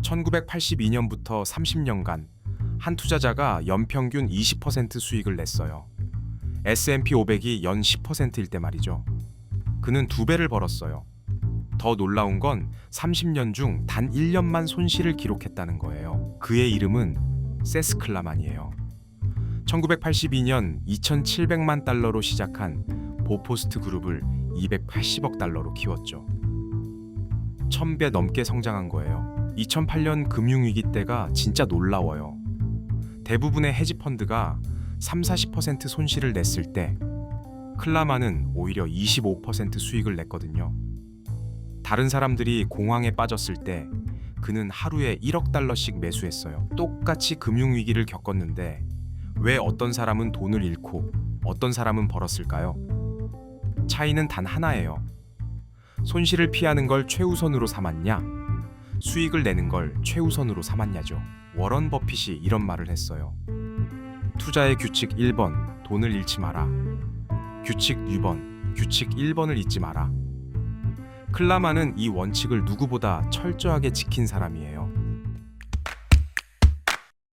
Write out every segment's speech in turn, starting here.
1982년부터 30년간 한 투자자가 연평균 20% 수익을 냈어요. S&P 500이 연 10%일 때 말이죠. 그는 2배를 벌었어요. 더 놀라운 건 30년 중 단 1년만 손실을 기록했다는 거예요. 그의 이름은 세스 클라만이에요. 1982년 2,700만 달러로 시작한 보포스트 그룹을 280억 달러로 키웠죠. 1000배 넘게 성장한 거예요. 2008년 금융위기 때가 진짜 놀라워요. 대부분의 헤지펀드가 30-40% 손실을 냈을 때 클라만은 오히려 25% 수익을 냈거든요. 다른 사람들이 공황에 빠졌을 때 그는 하루에 1억 달러씩 매수했어요. 똑같이 금융위기를 겪었는데 왜 어떤 사람은 돈을 잃고 어떤 사람은 벌었을까요? 차이는 단 하나예요. 손실을 피하는 걸 최우선으로 삼았냐? 수익을 내는 걸 최우선으로 삼았냐죠. 워런 버핏이 이런 말을 했어요. 투자의 규칙 1번, 돈을 잃지 마라. 규칙 2번, 규칙 1번을 잊지 마라. 클라만은 이 원칙을 누구보다 철저하게 지킨 사람이에요.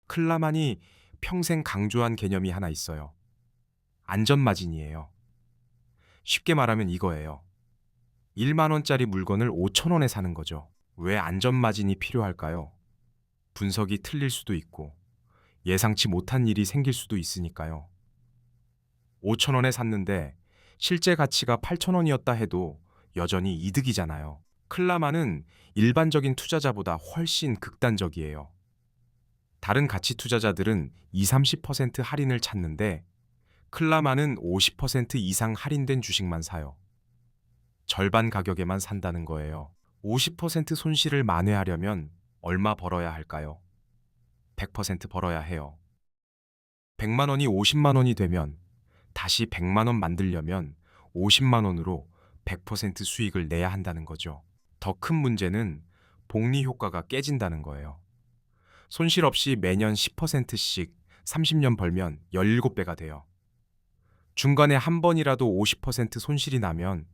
클라만이 평생 강조한 개념이 하나 있어요. 안전마진이에요. 쉽게 말하면 이거예요. 1만 원짜리 물건을 5천 원에 사는 거죠. 왜 안전마진이 필요할까요? 분석이 틀릴 수도 있고 예상치 못한 일이 생길 수도 있으니까요. 5천 원에 샀는데 실제 가치가 8천 원이었다 해도 여전히 이득이잖아요. 클라만은 일반적인 투자자보다 훨씬 극단적이에요. 다른 가치 투자자들은 20-30% 할인을 찾는데 클라만은 50% 이상 할인된 주식만 사요. 절반 가격에만 산다는 거예요. 50% 손실을 만회하려면 얼마 벌어야 할까요? 100% 벌어야 해요. 100만 원이 50만 원이 되면 다시 100만 원 만들려면 50만 원으로 100% 수익을 내야 한다는 거죠. 더 큰 문제는 복리 효과가 깨진다는 거예요. 손실 없이 매년 10%씩 30년 벌면 17배가 돼요. 중간에 한 번이라도 50% 손실이 나면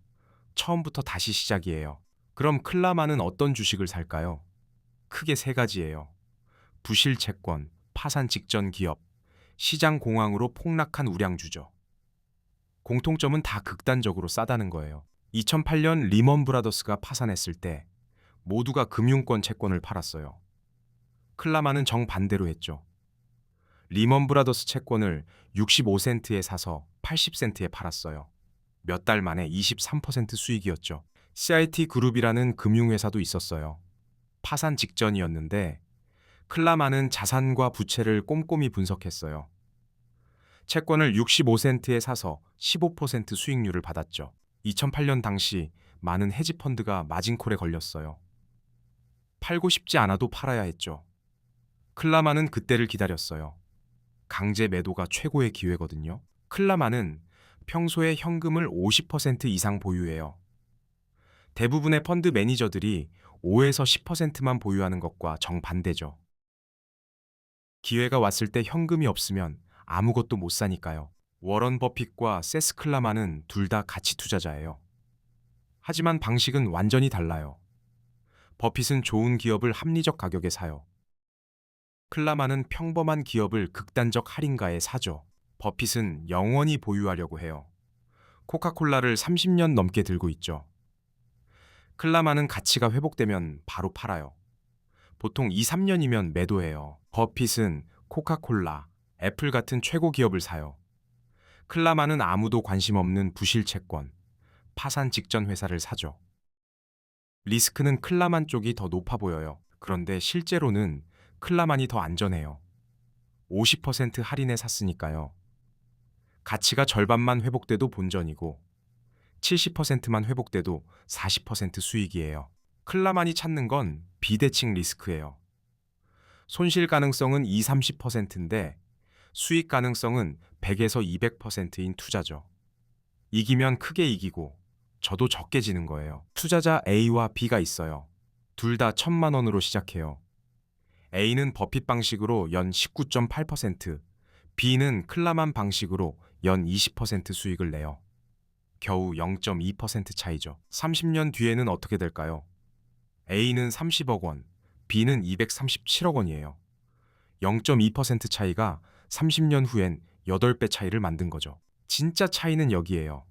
처음부터 다시 시작이에요. 그럼 클라만은 어떤 주식을 살까요? 크게 3가지예요. 부실 채권, 파산 직전 기업, 시장 공황으로 폭락한 우량주죠. 공통점은 다 극단적으로 싸다는 거예요. 2008년 리먼 브라더스가 파산했을 때 모두가 금융권 채권을 팔았어요. 클라만은 정반대로 했죠. 리먼 브라더스 채권을 65센트에 사서 80센트에 팔았어요. 몇 달 만에 23% 수익이었죠. CIT 그룹이라는 금융회사도 있었어요. 파산 직전이었는데 클라만은 자산과 부채를 꼼꼼히 분석했어요. 채권을 65센트에 사서 15% 수익률을 받았죠. 2008년 당시 많은 헤지펀드가 마진콜에 걸렸어요. 팔고 싶지 않아도 팔아야 했죠. 클라만은 그때를 기다렸어요. 강제 매도가 최고의 기회거든요. 클라만은 평소에 현금을 50% 이상 보유해요. 대부분의 펀드 매니저들이 5에서 10%만 보유하는 것과 정반대죠. 기회가 왔을 때 현금이 없으면 아무것도 못 사니까요. 워런 버핏과 세스 클라만은 둘 다 가치 투자자예요. 하지만 방식은 완전히 달라요. 버핏은 좋은 기업을 합리적 가격에 사요. 클라만은 평범한 기업을 극단적 할인가에 사죠. 버핏은 영원히 보유하려고 해요. 코카콜라를 30년 넘게 들고 있죠. 클라만은 가치가 회복되면 바로 팔아요. 보통 2-3년이면 매도해요. 버핏은 코카콜라, 애플 같은 최고 기업을 사요. 클라만은 아무도 관심 없는 부실 채권, 파산 직전 회사를 사죠. 리스크는 클라만 쪽이 더 높아 보여요. 그런데 실제로는 클라만이 더 안전해요. 50% 할인에 샀으니까요. 가치가 절반만 회복돼도 본전이고 70%만 회복돼도 40% 수익이에요. 클라만이 찾는 건 비대칭 리스크예요. 손실 가능성은 20-30%인데 수익 가능성은 100에서 200%인 투자죠. 이기면 크게 이기고 저도 적게 지는 거예요. 투자자 A와 B가 있어요. 둘 다 1,000만 원으로 시작해요. A는 버핏 방식으로 연 19.8%, B는 클라만 방식으로 연 20% 수익을 내요. 겨우 0.2% 차이죠. 30년 뒤에는 어떻게 될까요? A는 30억 원, B는 237억 원이에요. 0.2% 차이가 30년 후엔 8배 차이를 만든 거죠. 진짜 차이는 여기에요.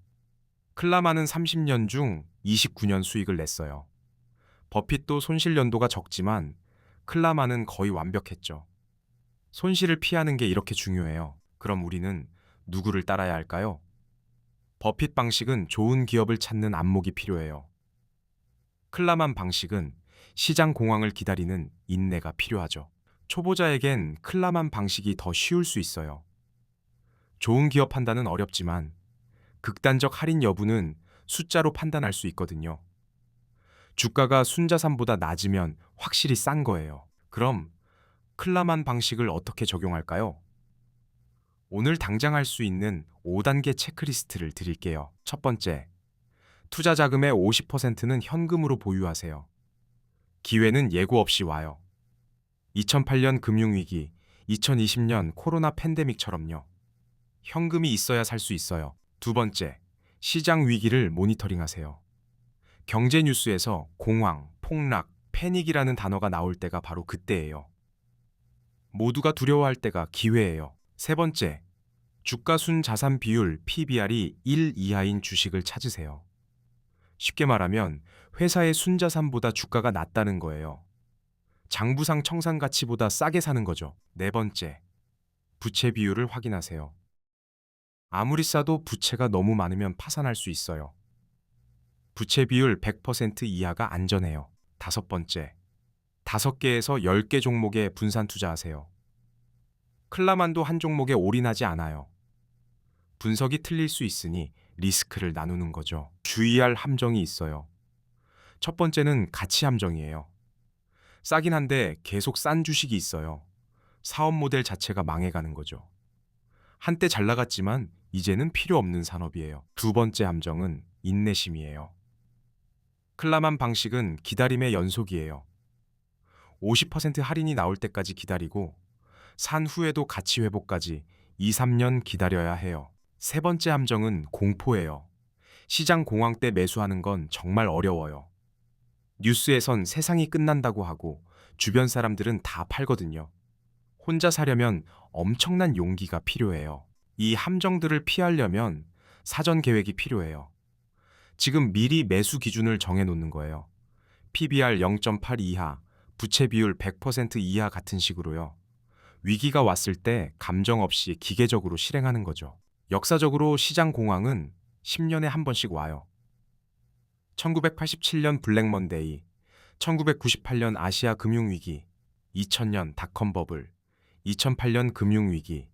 클라만은 30년 중 29년 수익을 냈어요. 버핏도 손실 연도가 적지만 클라만은 거의 완벽했죠. 손실을 피하는 게 이렇게 중요해요. 그럼 우리는 누구를 따라야 할까요? 버핏 방식은 좋은 기업을 찾는 안목이 필요해요. 클라만 방식은 시장 공황을 기다리는 인내가 필요하죠. 초보자에겐 클라만 방식이 더 쉬울 수 있어요. 좋은 기업 판단은 어렵지만 극단적 할인 여부는 숫자로 판단할 수 있거든요. 주가가 순자산보다 낮으면 확실히 싼 거예요. 그럼 클라만 방식을 어떻게 적용할까요? 오늘 당장 할 수 있는 5단계 체크리스트를 드릴게요. 첫 번째, 투자 자금의 50%는 현금으로 보유하세요. 기회는 예고 없이 와요. 2008년 금융위기, 2020년 코로나 팬데믹처럼요. 현금이 있어야 살 수 있어요. 두 번째, 시장 위기를 모니터링하세요. 경제 뉴스에서 공황, 폭락, 패닉이라는 단어가 나올 때가 바로 그때예요. 모두가 두려워할 때가 기회예요. 세 번째, 주가 순 자산 비율 PBR이 1 이하인 주식을 찾으세요. 쉽게 말하면 회사의 순자산보다 주가가 낮다는 거예요. 장부상 청산 가치보다 싸게 사는 거죠. 네 번째, 부채 비율을 확인하세요. 아무리 싸도 부채가 너무 많으면 파산할 수 있어요. 부채 비율 100% 이하가 안전해요. 다섯 번째, 5개에서 10개 종목에 분산 투자하세요. 클라만도 한 종목에 올인하지 않아요. 분석이 틀릴 수 있으니 리스크를 나누는 거죠. 주의할 함정이 있어요. 첫 번째는 가치 함정이에요. 싸긴 한데 계속 싼 주식이 있어요. 사업 모델 자체가 망해가는 거죠. 한때 잘 나갔지만 이제는 필요 없는 산업이에요. 두 번째 함정은 인내심이에요. 클라만 방식은 기다림의 연속이에요. 50% 할인이 나올 때까지 기다리고 산 후에도 가치 회복까지 2, 3년 기다려야 해요. 세 번째 함정은 공포예요. 시장 공황 때 매수하는 건 정말 어려워요. 뉴스에선 세상이 끝난다고 하고 주변 사람들은 다 팔거든요. 혼자 사려면 엄청난 용기가 필요해요. 이 함정들을 피하려면 사전 계획이 필요해요. 지금 미리 매수 기준을 정해놓는 거예요. PBR 0.8 이하, 부채 비율 100% 이하 같은 식으로요. 위기가 왔을 때 감정 없이 기계적으로 실행하는 거죠. 역사적으로 시장 공황은 10년에 한 번씩 와요. 1987년 블랙먼데이, 1998년 아시아 금융위기, 2000년 닷컴 버블, 2008년 금융위기,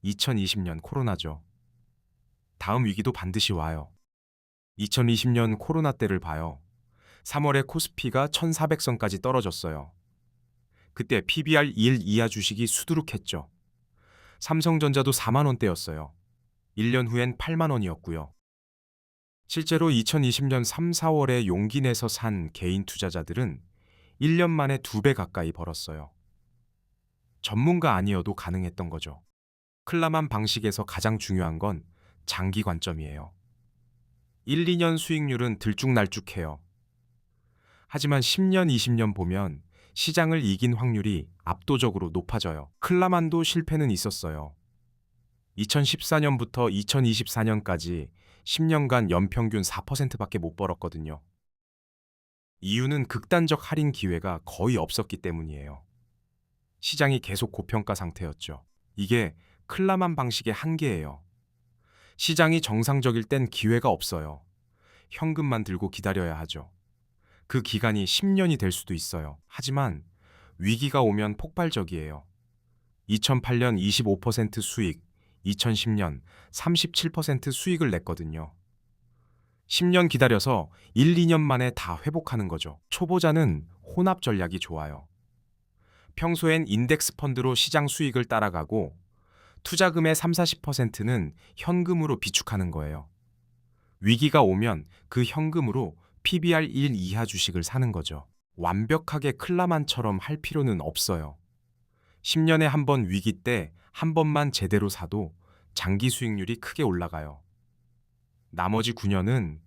2020년 코로나죠. 다음 위기도 반드시 와요. 2020년 코로나 때를 봐요. 3월에 코스피가 1400선까지 떨어졌어요. 그때 PBR 1 이하 주식이 수두룩했죠. 삼성전자도 4만 원대였어요. 1년 후엔 8만 원이었고요. 실제로 2020년 3, 4월에 용기 내서 산 개인 투자자들은 1년 만에 2배 가까이 벌었어요. 전문가 아니어도 가능했던 거죠. 클라만 방식에서 가장 중요한 건 장기 관점이에요. 1, 2년 수익률은 들쭉날쭉해요. 하지만 10년, 20년 보면 시장을 이긴 확률이 압도적으로 높아져요. 클라만도 실패는 있었어요. 2014년부터 2024년까지 10년간 연평균 4%밖에 못 벌었거든요. 이유는 극단적 할인 기회가 거의 없었기 때문이에요. 시장이 계속 고평가 상태였죠. 이게 클라만 방식의 한계예요. 시장이 정상적일 땐 기회가 없어요. 현금만 들고 기다려야 하죠. 그 기간이 10년이 될 수도 있어요. 하지만 위기가 오면 폭발적이에요. 2008년 25% 수익, 2010년 37% 수익을 냈거든요. 10년 기다려서 1, 2년 만에 다 회복하는 거죠. 초보자는 혼합 전략이 좋아요. 평소엔 인덱스 펀드로 시장 수익을 따라가고 투자금의 3, 40%는 현금으로 비축하는 거예요. 위기가 오면 그 현금으로 PBR 1 이하 주식을 사는 거죠. 완벽하게 클라만처럼 할 필요는 없어요. 10년에 한 번 위기 때 한 번만 제대로 사도 장기 수익률이 크게 올라가요. 나머지 9년은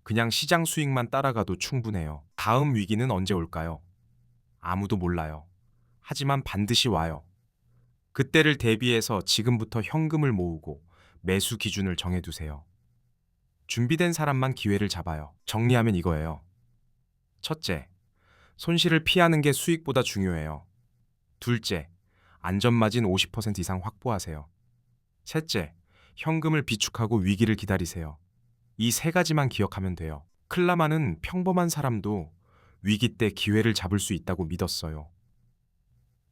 그냥 시장 수익만 따라가도 충분해요. 다음 위기는 언제 올까요? 아무도 몰라요. 하지만 반드시 와요. 그때를 대비해서 지금부터 현금을 모으고 매수 기준을 정해두세요. 준비된 사람만 기회를 잡아요. 정리하면 이거예요. 첫째, 손실을 피하는 게 수익보다 중요해요. 둘째, 안전마진 50% 이상 확보하세요. 셋째, 현금을 비축하고 위기를 기다리세요. 이 세 가지만 기억하면 돼요. 클라만은 평범한 사람도 위기 때 기회를 잡을 수 있다고 믿었어요.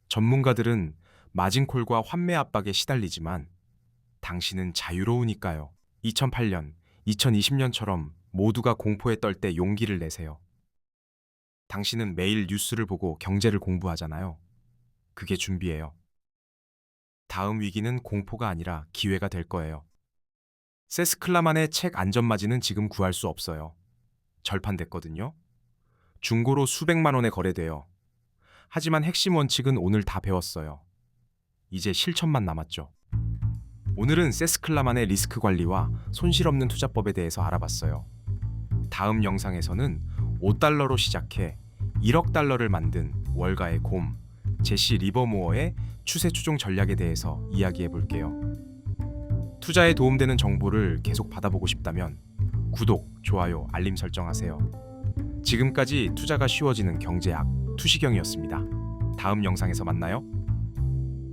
전문가들은 마진콜과 환매 압박에 시달리지만 당신은 자유로우니까요. 2008년, 2020년처럼 모두가 공포에 떨 때 용기를 내세요. 당신은 매일 뉴스를 보고 경제를 공부하잖아요. 그게 준비예요. 다음 위기는 공포가 아니라 기회가 될 거예요. 세스 클라만의 책 안전마진은 지금 구할 수 없어요. 절판됐거든요. 중고로 수백만 원에 거래돼요. 하지만 핵심 원칙은 오늘 다 배웠어요. 이제 실천만 남았죠. 오늘은 세스 클라만의 리스크 관리와 손실 없는 투자법에 대해서 알아봤어요. 다음 영상에서는 5달러로 시작해 1억 달러를 만든 월가의 곰, 제시 리버모어의 추세 추종 전략에 대해서 이야기해 볼게요. 투자에 도움되는 정보를 계속 받아보고 싶다면 구독, 좋아요, 알림 설정하세요. 지금까지 투자가 쉬워지는 경제학 투시경이었습니다. 다음 영상에서 만나요.